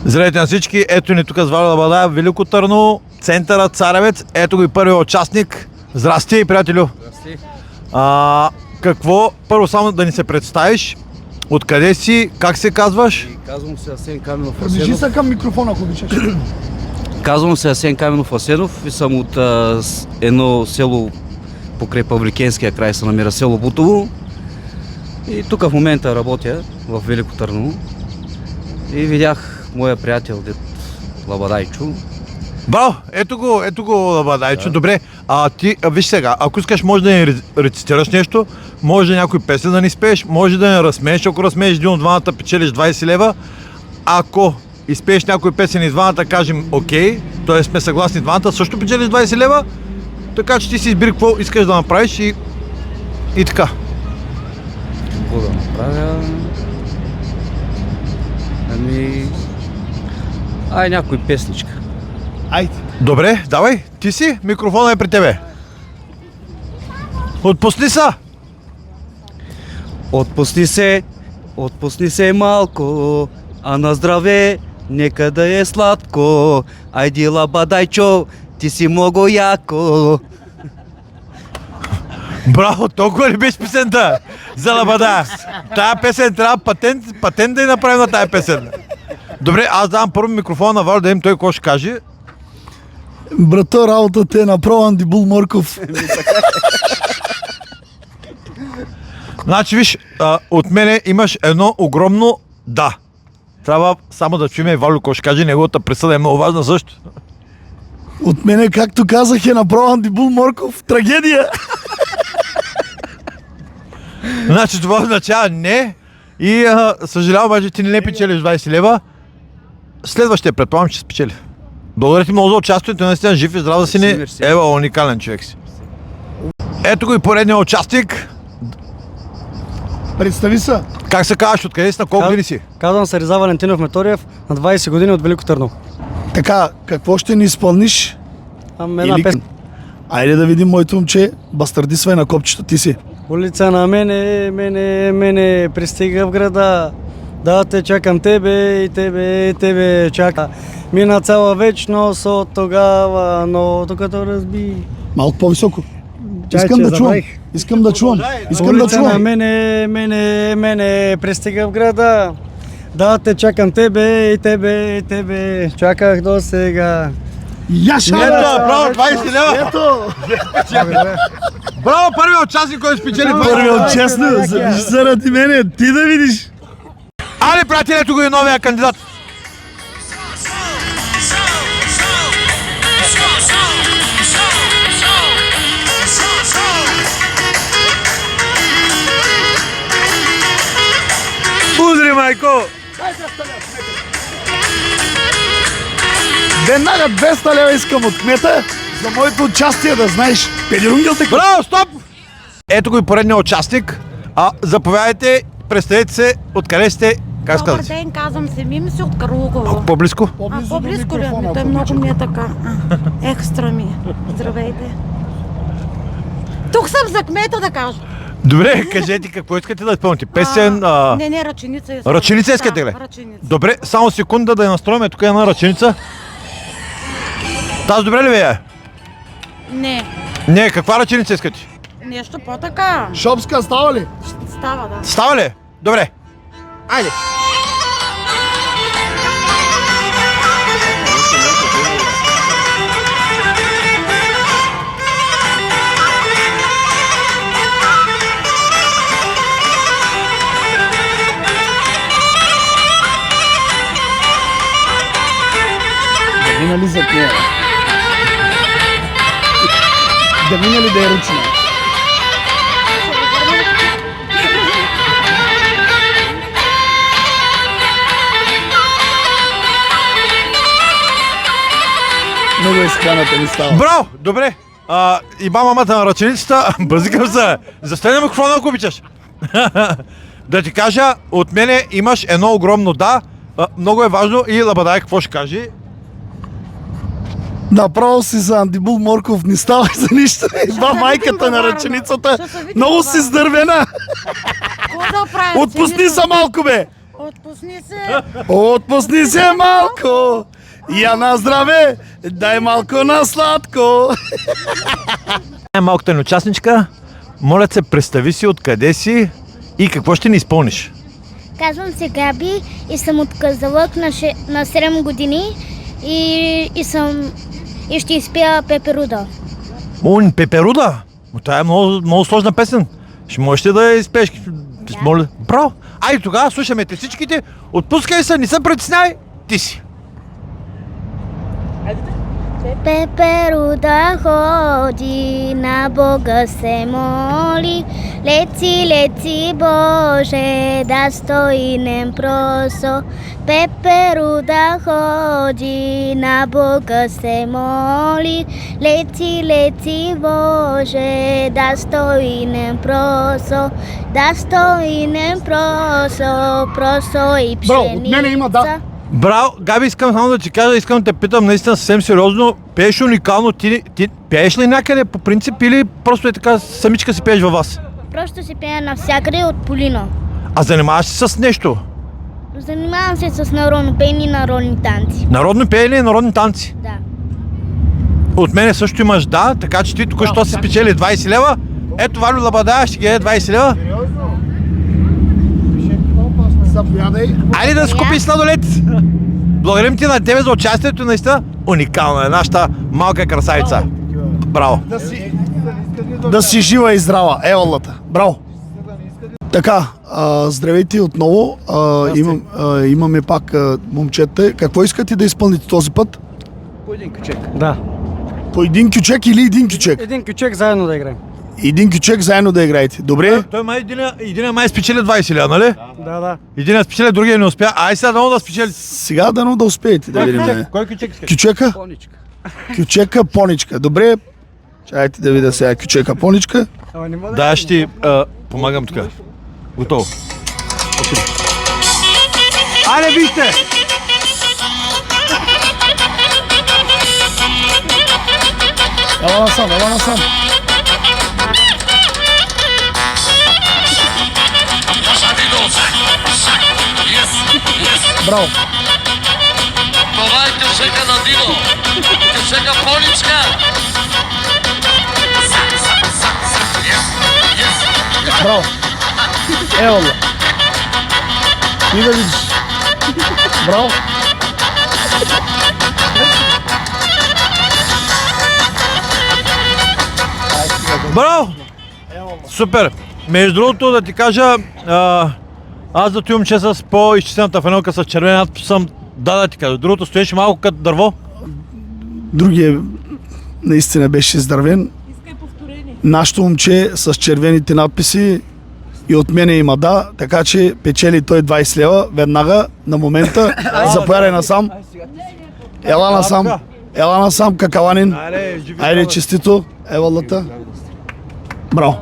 Здравейте на всички, ето ни тук с Валя Лабада, Велико Търново, центъра Царевец, ето го и първият участник. Здрасти, приятелю! Здрасти. Какво, първо само да ни се представиш, откъде си, как се казваш? Казвам се Асен Каменов Приближи Асенов. се към микрофона, ако обичаш. Казвам се Асен Каменов Асенов и съм от едно село покрай Павликенския край, се намира село Бутово. И тук в момента работя в Велико Търново. И видях моя приятел дед Лабадайчо. Браво, ето го Лабадайчо, добре. Ти, виж сега, ако искаш може да ни рецитираш нещо, може някой песен да ни спееш, може да ни разсмееш, ако разсмееш един от двамата печелиш 20 лева. Ако изпееш някой песен и двамата кажем окей, т.е. сме съгласни двамата, също печелиш 20 лева, така че ти си избери какво искаш да направиш и така. Какво да направя? Някой песничка. Айде. Добре, давай, ти си, микрофонът е при тебе. Отпусни са! Отпусни се малко, а на здраве, нека да е сладко. Айди Лабадайчо, ти си много яко. Браво, толкова ли беше песента за Лабада? Тая песен трябва патент да я направим на тая песен. Добре, аз давам първо микрофона на Вал да им той какво ще каже. Брато, работата е направо Андибул Морков. Значи виж, от мене имаш едно огромно да. Трябва само да чуем и Валю какво ще каже, неговата присъда е много важна също. От мене, както казах, е направо Андибул Морков. Трагедия! Значи това означава не и съжалявам, обаче ти не печелиш 20 лева. Следващия предполагам, че спечели. Благодаря ти много за участието, наистина жив и здрав да си ни. Ева, уникален човек си. Ето го и поредния участник. Представи се. Как се казваш, откъде си, на колко години си? Казвам се Риза Валентинов Методиев, на 20 години от Велико Търново. Така, какво ще ни изпълниш? Една песен. Айде да видим, моето момче. Бастардисвай на копчето, ти си. Улица на мене, пристига в града. Да те чакам тебе и тебе чака. Мина цяла вечност от тогава, но докато разби. Малко по-високо. Чай, Искам че да чувам. забравих. Искам да чувам. Улица на мене, пристига в града. Да те чакам тебе и тебе чаках до сега. Яша! Ето, браво, 20 лева! Ето! Браво, първият участник, който спечели 20 лева! Първият честно, заради мене, ти да видиш. Али, приятели, ето го и новия кандидат. Удри, майко! Веднага 200 лева искам от кмета за моето участие, да знаеш. Педерунгел те... Браво, стоп! Ето го и поредния участник. Заповядайте, представете се, откъде сте, как Добър сказате? ден, казвам се Мимси от Карлуково. По-близко? По-близко ли? Той много ми е така. Екстра ми е. Здравейте. Тук съм за кмета да кажа. Добре, кажете какво искате да изпълните. Песен... Не, ръченица искам. Ръченица искате ли? Да, ръченица. Добре, само секунда да я настроим. Тук е една ръченица. Тази добре ли ви е? Не, Не, каква ръченица искате? нещо по-така. Шопска става ли? Става, да. Става ли? Добре. Айде. Да мина ли за нея? Да мина ли да е ръчна? Много изхраната ми става. Браво! Добре. И мамата на ръченицата, бързикам се. Застане микрофона, ако обичаш. Да ти кажа, от мене имаш едно огромно да. Много е важно и Лабадай какво ще каже. Направо си за Андибул Морков, не ставай за нищо. Едва майката на ръченицата. Много си здървена. Какво да правим? Отпусни се малко, бе. Отпусни се. Отпусни се малко. Я на здраве, дай малко на сладко. Малката ни участничка, моля се, представи си откъде си и какво ще ни изпълниш. Казвам се Габи и съм от Казалък на 7 години и ще изпея Пеперуда. Пеперуда? Това е много сложна песен. Ще можеш ли да я изпееш? Моля. Браво! Айде тогава, слушаме те всичките. Отпускай се, не се притесняй. Ти си. Пеперуда ходи, на Бога се моли, леци, леци Боже, да стойнем просо. Пеперуда ходи, на Бога се моли, леци, леци Боже, да стойнем просо, да стойнем просо, просо и пшеница. Браво, от мене има, да. Браво, Габи, искам само да ти кажа, искам да те питам наистина съвсем сериозно. Пееш уникално, ти пееш ли някъде по принцип или просто е така самичка си пееш във вас? Просто се пея навсякъде от Полино. А занимаваш се с нещо? Занимавам се с народно пеене и народни танци. Народно пеене и народни танци. Да. От мене също имаш да, така че ти току-що си спечели 20 лева. Ето Валю Лабадая ще ги даде 20 лева. Заповядай. Айде да скупи сладолет! Благодарим ти на тебе за участието, наистина уникална е нашата малка красавица. Браво! Да си жива и здрава, Евалата. Браво! Така, здравейте отново. Имаме пак момчета. Какво искате да изпълните този път? По един кючек. Да. По един кючек или един кючек? Един кючек заедно да играем. Един кючек заедно да играете. Добре? Той май един май спечели 20 лева, нали? Да. Един спечели, другия не успя. Ай сега дано да спечели. Сега дано да успеете да видим. Кой кючек искаш? Кючека? Поничка. Кючека, поничка. Добре. Чайте да видя сега кючека, поничка. Ама не мога Да, аз ще ти помагам тук. Готово. Айде, вижте! Ела насам, ела насам. Браво. Това е кюшека на Дино. Кюшека Поничка. Браво. Ево го. И да видиш. Браво. Браво! Супер! Между другото да ти кажа, аз да ти имам че с по-изчистената фанелка с червен надпис съм, да ти кажа. Другото стоеше малко като дърво. Другия наистина беше здравен. Нашето момче с червените надписи и от мене има да, така че печели той 20 лева веднага, на момента. Заповядай насам. Ела насам. Ела насам, какаланин. Айде, честито. Евалата. Браво.